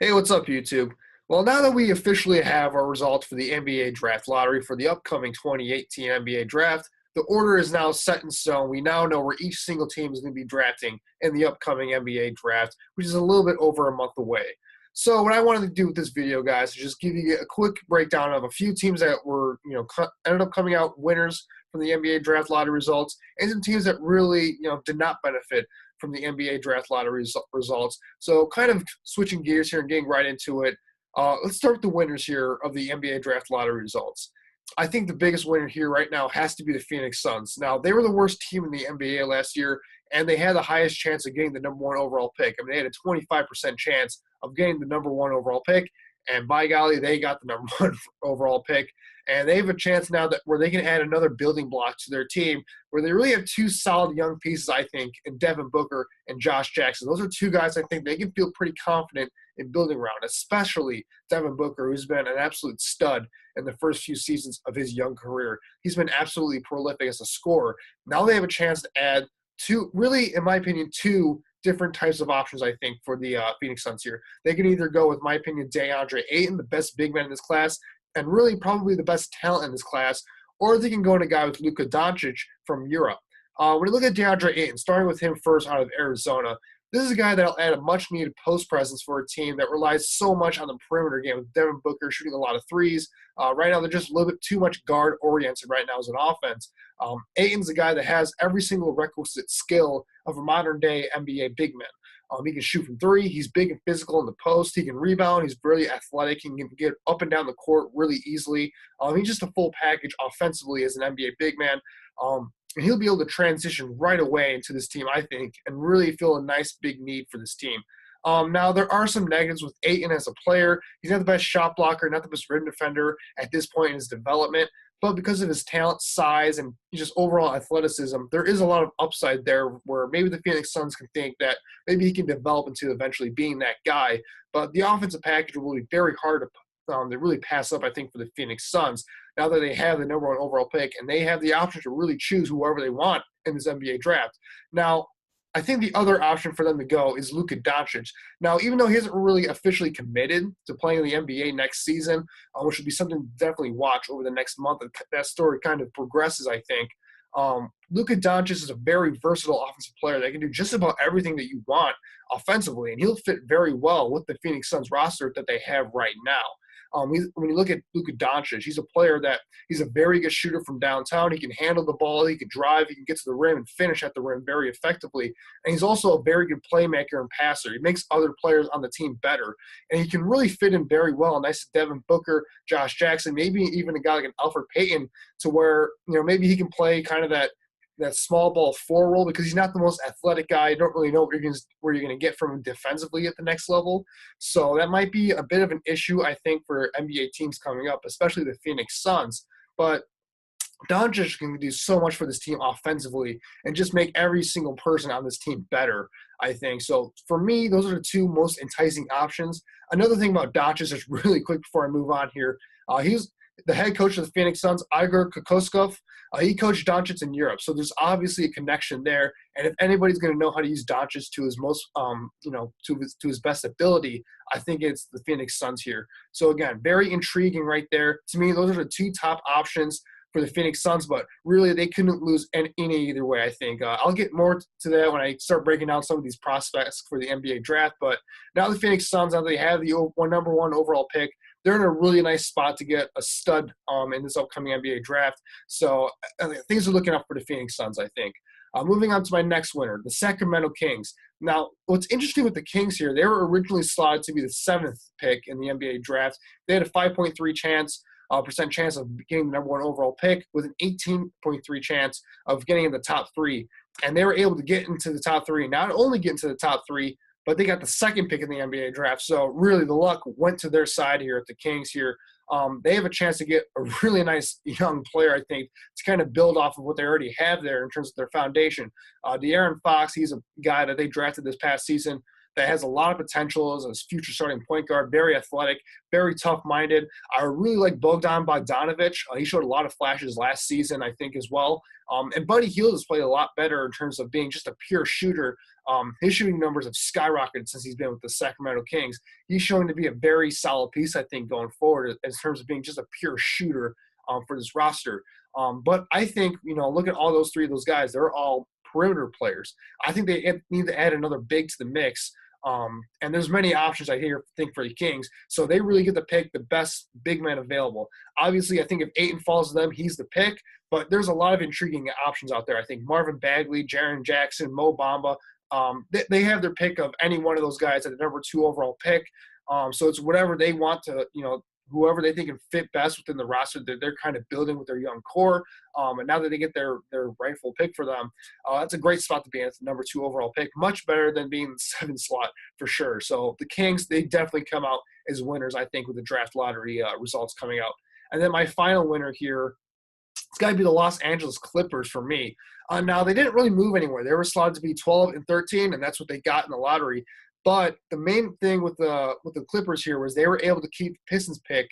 Hey, what's up, YouTube? Well, now that we officially have our results for the NBA draft lottery for the upcoming 2018 NBA draft, the order is now set in stone. We now know where each single team is going to be drafting in the upcoming NBA draft, which is a little bit over a month away. So, what I wanted to do with this video, guys, is just give you a quick breakdown of a few teams that were, ended up coming out winners from the NBA draft lottery results, and some teams that really, did not benefit from the NBA draft lottery results. So kind of switching gears here and getting right into it. Let's start with the winners here of the NBA draft lottery results. I think the biggest winner here right now has to be the Phoenix Suns. Now, they were the worst team in the NBA last year, and they had the highest chance of getting the number one overall pick. I mean, they had a 25% chance of getting the number one overall pick, and by golly, they got the number one overall pick. And they have a chance now that where they can add another building block to their team, where they really have two solid young pieces, I think, in Devin Booker and Josh Jackson. Those are two guys I think they can feel pretty confident in building around, especially Devin Booker, who's been an absolute stud in the first few seasons of his young career. He's been absolutely prolific as a scorer. Now they have a chance to add two, really, in my opinion, two different types of options, I think, for the Phoenix Suns here. They can either go with, my opinion, DeAndre Ayton, the best big man in this class, and really probably the best talent in this class, or they can go in a guy with Luka Doncic from Europe. When you look at DeAndre Ayton, starting with him first out of Arizona, this is a guy that will add a much-needed post presence for a team that relies so much on the perimeter game with Devin Booker shooting a lot of threes. Right now, they're just a little bit too much guard-oriented right now as an offense. Ayton's a guy that has every single requisite skill of a modern-day NBA big man. He can shoot from three. He's big and physical in the post. He can rebound. He's really athletic. He can get up and down the court really easily. He's just a full package offensively as an NBA big man. And he'll be able to transition right away into this team, I think, and really feel a nice big need for this team. Now, there are some negatives with Ayton as a player. He's not the best shot blocker, not the best rim defender at this point in his development. But because of his talent, size, and just overall athleticism, there is a lot of upside there where maybe the Phoenix Suns can think that maybe he can develop into eventually being that guy. But the offensive package will be very hard to really pass up, I think, for the Phoenix Suns now that they have the number one overall pick and they have the option to really choose whoever they want in this NBA draft. Now, I think the other option for them to go is Luka Doncic. Now, even though he hasn't really officially committed to playing in the NBA next season, which would be something to definitely watch over the next month, that story kind of progresses, I think. Luka Doncic is a very versatile offensive player that can do just about everything that you want offensively, and he'll fit very well with the Phoenix Suns roster that they have right now. When you look at Luka Doncic, he's a player that he's a very good shooter from downtown. He can handle the ball. He can drive. He can get to the rim and finish at the rim very effectively. And he's also a very good playmaker and passer. He makes other players on the team better. And he can really fit in very well next to Devin Booker, Josh Jackson, maybe even a guy like an Elfrid Payton to where, maybe he can play kind of that small ball four role because he's not the most athletic guy. You don't really know where you're going to get from him defensively at the next level. So that might be a bit of an issue, I think, for NBA teams coming up, especially the Phoenix Suns. But Doncic can do so much for this team offensively and just make every single person on this team better, I think. So for me, those are the two most enticing options. Another thing about Doncic, just really quick before I move on here, he's the head coach of the Phoenix Suns, Igor Kokoskov. He coached Doncic in Europe, so there's obviously a connection there. And if anybody's going to know how to use Doncic to his most, to his best ability, I think it's the Phoenix Suns here. So again, very intriguing right there. To me, those are the two top options for the Phoenix Suns, but really they couldn't lose any either way, I think. I'll get more to that when I start breaking down some of these prospects for the NBA draft. But now the Phoenix Suns, now they have the number one overall pick, they're in a really nice spot to get a stud in this upcoming NBA draft. So things are looking up for the Phoenix Suns, I think. Moving on to my next winner, the Sacramento Kings. Now, what's interesting with the Kings here, they were originally slotted to be the seventh pick in the NBA draft. They had a 5.3% chance of getting the number one overall pick with an 18.3% chance of getting in the top three. And they were able to get into the top three, not only get into the top three, but they got the second pick in the NBA draft. So really the luck went to their side here at the Kings here. They have a chance to get a really nice young player, I think, to kind of build off of what they already have there in terms of their foundation. De'Aaron Fox, he's a guy that they drafted this past season. that has a lot of potential as a future starting point guard, very athletic, very tough-minded. I really like Bogdan Bogdanovic. He showed a lot of flashes last season, I think, as well. And Buddy Hield has played a lot better in terms of being just a pure shooter. His shooting numbers have skyrocketed since he's been with the Sacramento Kings. He's showing to be a very solid piece, I think, going forward in terms of being just a pure shooter for this roster. But I think, look at all those three of those guys. They're all perimeter players. I think they need to add another big to the mix. And there's many options I think for the Kings. So they really get to pick the best big man available. Obviously, I think if Ayton falls to them, he's the pick. But there's a lot of intriguing options out there. I think Marvin Bagley, Jaren Jackson, Mo Bamba, they have their pick of any one of those guys at the number 2 overall pick. So it's whatever they want to, whoever they think can fit best within the roster that they're kind of building with their young core. And now that they get their rightful pick for them, that's a great spot to be in at the number 2 overall pick. Much better than being the 7th slot for sure. So the Kings, they definitely come out as winners, I think, with the draft lottery results coming out. And then my final winner here, it's got to be the Los Angeles Clippers for me. Now, they didn't really move anywhere. They were slotted to be 12 and 13, and that's what they got in the lottery. But the main thing with the Clippers here was they were able to keep the Pistons pick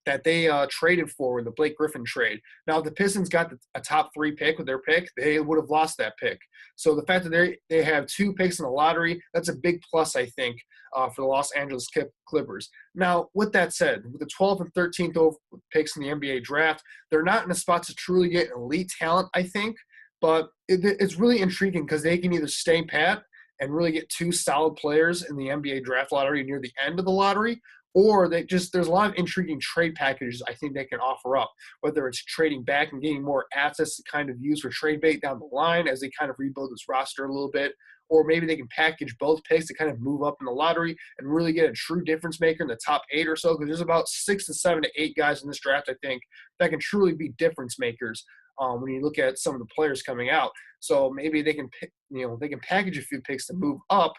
that they traded for in the Blake Griffin trade. Now, if the Pistons got a top 3 pick with their pick, they would have lost that pick. So the fact that they have 2 picks in the lottery, that's a big plus, I think, for the Los Angeles Clippers. Now, with that said, with the 12th and 13th picks in the NBA draft, they're not in a spot to truly get elite talent, I think. But it's really intriguing because they can either stay pat and really get 2 solid players in the NBA draft lottery near the end of the lottery, or there's a lot of intriguing trade packages I think they can offer up, whether it's trading back and getting more assets to kind of use for trade bait down the line as they kind of rebuild this roster a little bit, or maybe they can package both picks to kind of move up in the lottery and really get a true difference maker in the top 8 or so, because there's about 6 to 7 to 8 guys in this draft, I think, that can truly be difference makers when you look at some of the players coming out. So maybe they can pick, they can package a few picks to move up,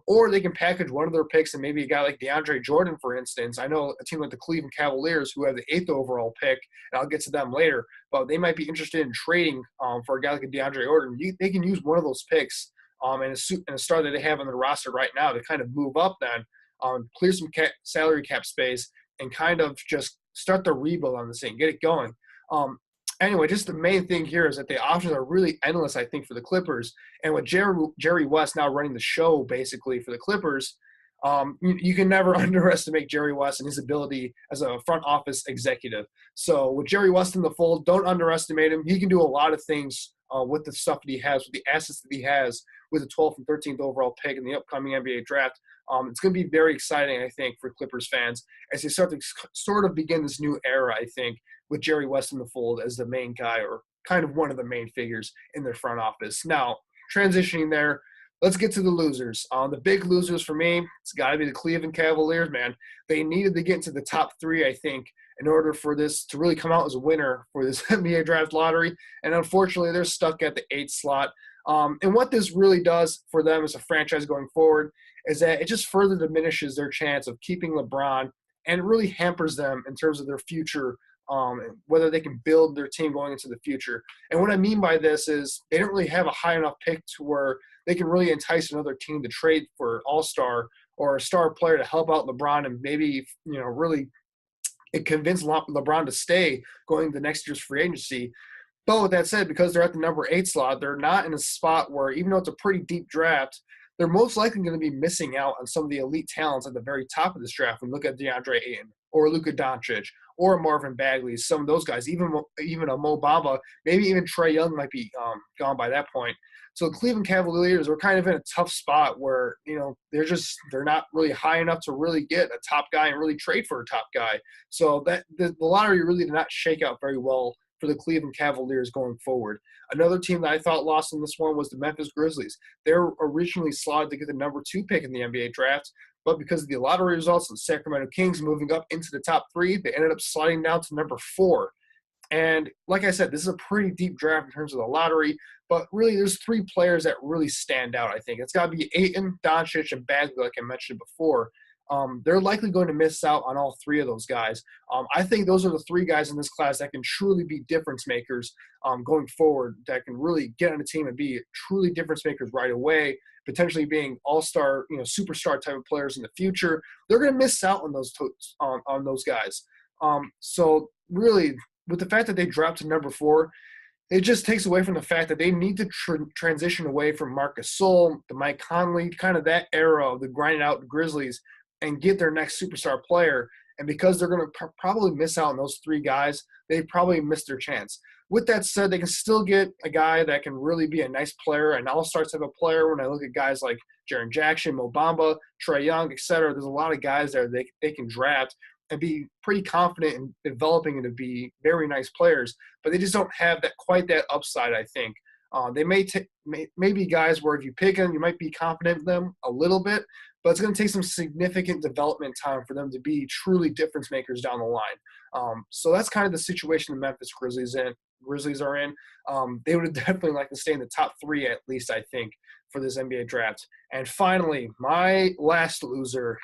or they can package one of their picks and maybe a guy like DeAndre Jordan, for instance. I know a team like the Cleveland Cavaliers who have the 8th overall pick, and I'll get to them later, but they might be interested in trading for a guy like a DeAndre Jordan. They can use one of those picks and a star that they have on the roster right now to kind of move up then, clear some salary cap space, and kind of just start the rebuild on this thing, get it going. Anyway, just the main thing here is that the options are really endless, I think, for the Clippers. And with Jerry West now running the show, basically, for the Clippers, you can never underestimate Jerry West and his ability as a front office executive. So with Jerry West in the fold, don't underestimate him. He can do a lot of things with the stuff that he has, with the assets that he has, with the 12th and 13th overall pick in the upcoming NBA draft. It's going to be very exciting, I think, for Clippers fans as they start to sort of begin this new era, I think, with Jerry West in the fold as the main guy, or kind of one of the main figures in their front office. Now, transitioning there, let's get to the losers. The big losers for me, it's got to be the Cleveland Cavaliers, man. They needed to get into the top 3, I think, in order for this to really come out as a winner for this NBA draft lottery. And unfortunately, they're stuck at the 8th slot. And what this really does for them as a franchise going forward is that it just further diminishes their chance of keeping LeBron, and it really hampers them in terms of their future, whether they can build their team going into the future. And what I mean by this is they don't really have a high enough pick to where they can really entice another team to trade for an all-star or a star player to help out LeBron and maybe, really convince LeBron to stay going to next year's free agency. But with that said, because they're at the number 8 slot, they're not in a spot where, even though it's a pretty deep draft, they're most likely going to be missing out on some of the elite talents at the very top of this draft. When we look at DeAndre Ayton or Luka Doncic or Marvin Bagley, some of those guys, even a Mo Bamba, maybe even Trae Young might be gone by that point. So the Cleveland Cavaliers are kind of in a tough spot where, they're not really high enough to really get a top guy and really trade for a top guy. So that the lottery really did not shake out very well for the Cleveland Cavaliers going forward. Another team that I thought lost in this one was the Memphis Grizzlies. They were originally slotted to get the number 2 pick in the NBA draft, but because of the lottery results of the Sacramento Kings moving up into the top 3, they ended up sliding down to number 4. And like I said, this is a pretty deep draft in terms of the lottery, but really there's 3 players that really stand out, I think. It's got to be Ayton, Doncic, and Bagley, like I mentioned before. they're likely going to miss out on all three of those guys. I think those are the three guys in this class that can truly be difference makers going forward, that can really get on a team and be truly difference makers right away, potentially being all-star, superstar type of players in the future. They're going to miss out on those guys. So really, with the fact that they dropped to number 4, it just takes away from the fact that they need to transition away from Marcus Gasol, the Mike Conley, kind of that era of the grinding out Grizzlies, and get their next superstar player. And because they're going to probably miss out on those 3 guys, they probably missed their chance. With that said, they can still get a guy that can really be a nice player, an all-star type of player. When I look at guys like Jaren Jackson, Mo Bamba, Trae Young, etc., there's a lot of guys there they can draft and be pretty confident in developing and to be very nice players, but they just don't have quite that upside, I think. They may be guys where if you pick them, you might be confident in them a little bit, but it's going to take some significant development time for them to be truly difference makers down the line. So that's kind of the situation the Memphis Grizzlies are in. They would definitely like to stay in the top 3 at least, I think, for this NBA draft. And finally, my last loser,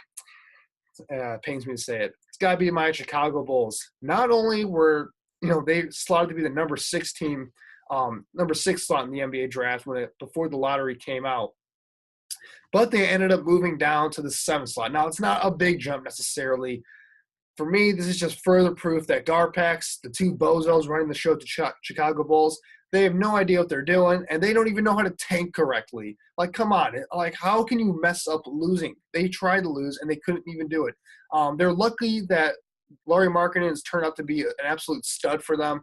pains me to say it, it's got to be my Chicago Bulls. Not only were they slotted to be the number 6 team, number 6 slot in the NBA draft before the lottery came out, but they ended up moving down to the 7th slot. Now, it's not a big jump necessarily. For me, this is just further proof that Garpax, the 2 bozos running the show at the Chicago Bulls, they have no idea what they're doing, and they don't even know how to tank correctly. Like, come on. Like, how can you mess up losing? They tried to lose, and they couldn't even do it. They're lucky that Lauri Markkanen has turned out to be an absolute stud for them.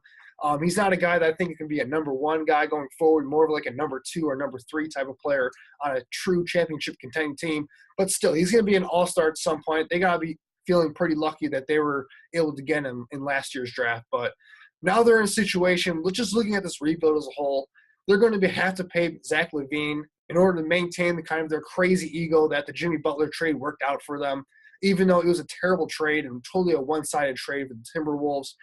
He's not a guy that I think can be a number 1 guy going forward, more of like a number 2 or number 3 type of player on a true championship contending team. But still, he's going to be an all-star at some point. They got to be feeling pretty lucky that they were able to get him in last year's draft. But now they're in a situation, just looking at this rebuild as a whole, they're going to have to pay Zach LaVine in order to maintain the kind of their crazy ego that the Jimmy Butler trade worked out for them, even though it was a terrible trade and totally a one-sided trade for the Timberwolves.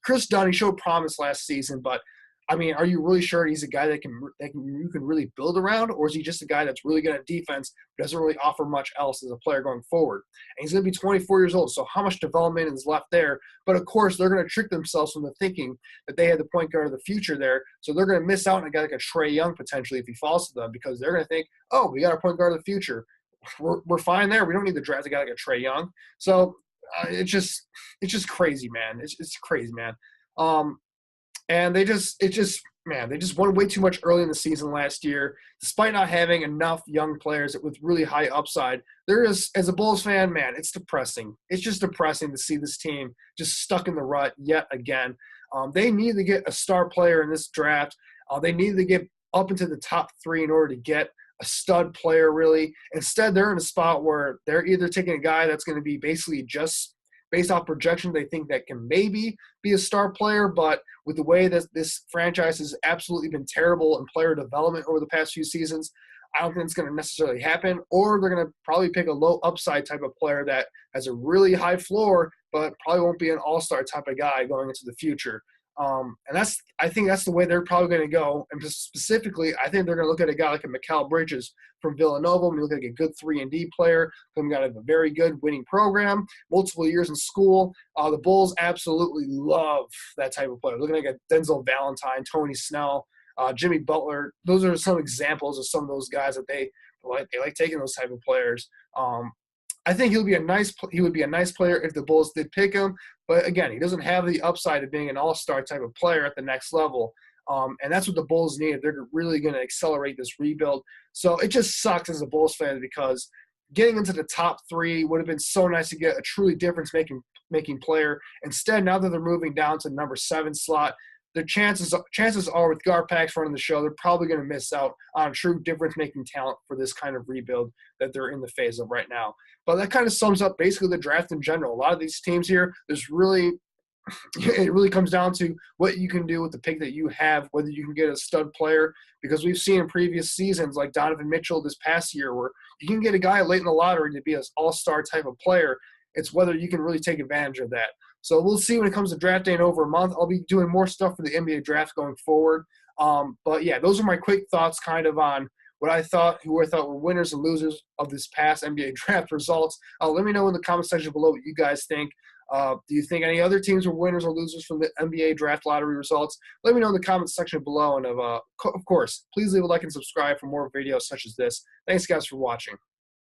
Chris Dunn, he showed promise last season, but I mean, are you really sure he's a guy that you can really build around, or is he just a guy that's really good at defense but doesn't really offer much else as a player going forward? And he's going to be 24 years old, so how much development is left there? But, of course, they're going to trick themselves into thinking that they had the point guard of the future there, so they're going to miss out on a guy like a Trae Young potentially if he falls to them, because they're going to think, oh, we got a point guard of the future. We're fine there. We don't need to draft a guy like a Trae Young. So it's just crazy, man. It's crazy, man. And they just won way too much early in the season last year, despite not having enough young players with really high upside. As a Bulls fan, man, it's depressing. It's just depressing to see this team just stuck in the rut yet again. They need to get a star player in this draft. They need to get up into the top 3 in order to get a stud player, really. Instead, they're in a spot where they're either taking a guy that's going to be basically just based off projection, they think that can maybe be a star player, but with the way that this franchise has absolutely been terrible in player development over the past few seasons, I don't think it's going to necessarily happen. Or they're going to probably pick a low upside type of player that has a really high floor, but probably won't be an all-star type of guy going into the future. And I think that's the way they're probably going to go. And specifically, I think they're going to look at a guy like a Mikal Bridges from Villanova. We look at a good 3-and-D player who's got a very good winning program, multiple years in school. The Bulls absolutely love that type of player. Looking like a Denzel Valentine, Tony Snell, Jimmy Butler. Those are some examples of some of those guys that they like taking those type of players. I think he would be a nice player if the Bulls did pick him. But again, he doesn't have the upside of being an all-star type of player at the next level. And that's what the Bulls need. They're really going to accelerate this rebuild. So it just sucks as a Bulls fan because getting into the top 3 would have been so nice to get a truly difference-making player. Instead, now that they're moving down to number 7 slot, the chances are with Garpax running the show, they're probably going to miss out on true difference-making talent for this kind of rebuild that they're in the phase of right now. But that kind of sums up basically the draft in general. A lot of these teams here, it really comes down to what you can do with the pick that you have, whether you can get a stud player, because we've seen in previous seasons like Donovan Mitchell this past year where you can get a guy late in the lottery to be an all-star type of player. It's whether you can really take advantage of that. So we'll see when it comes to draft day in over a month. I'll be doing more stuff for the NBA draft going forward. But, yeah, those are my quick thoughts kind of on who I thought were winners and losers of this past NBA draft results. Let me know in the comment section below what you guys think. Do you think any other teams were winners or losers from the NBA draft lottery results? Let me know in the comments section below. And of course, please leave a like and subscribe for more videos such as this. Thanks, guys, for watching.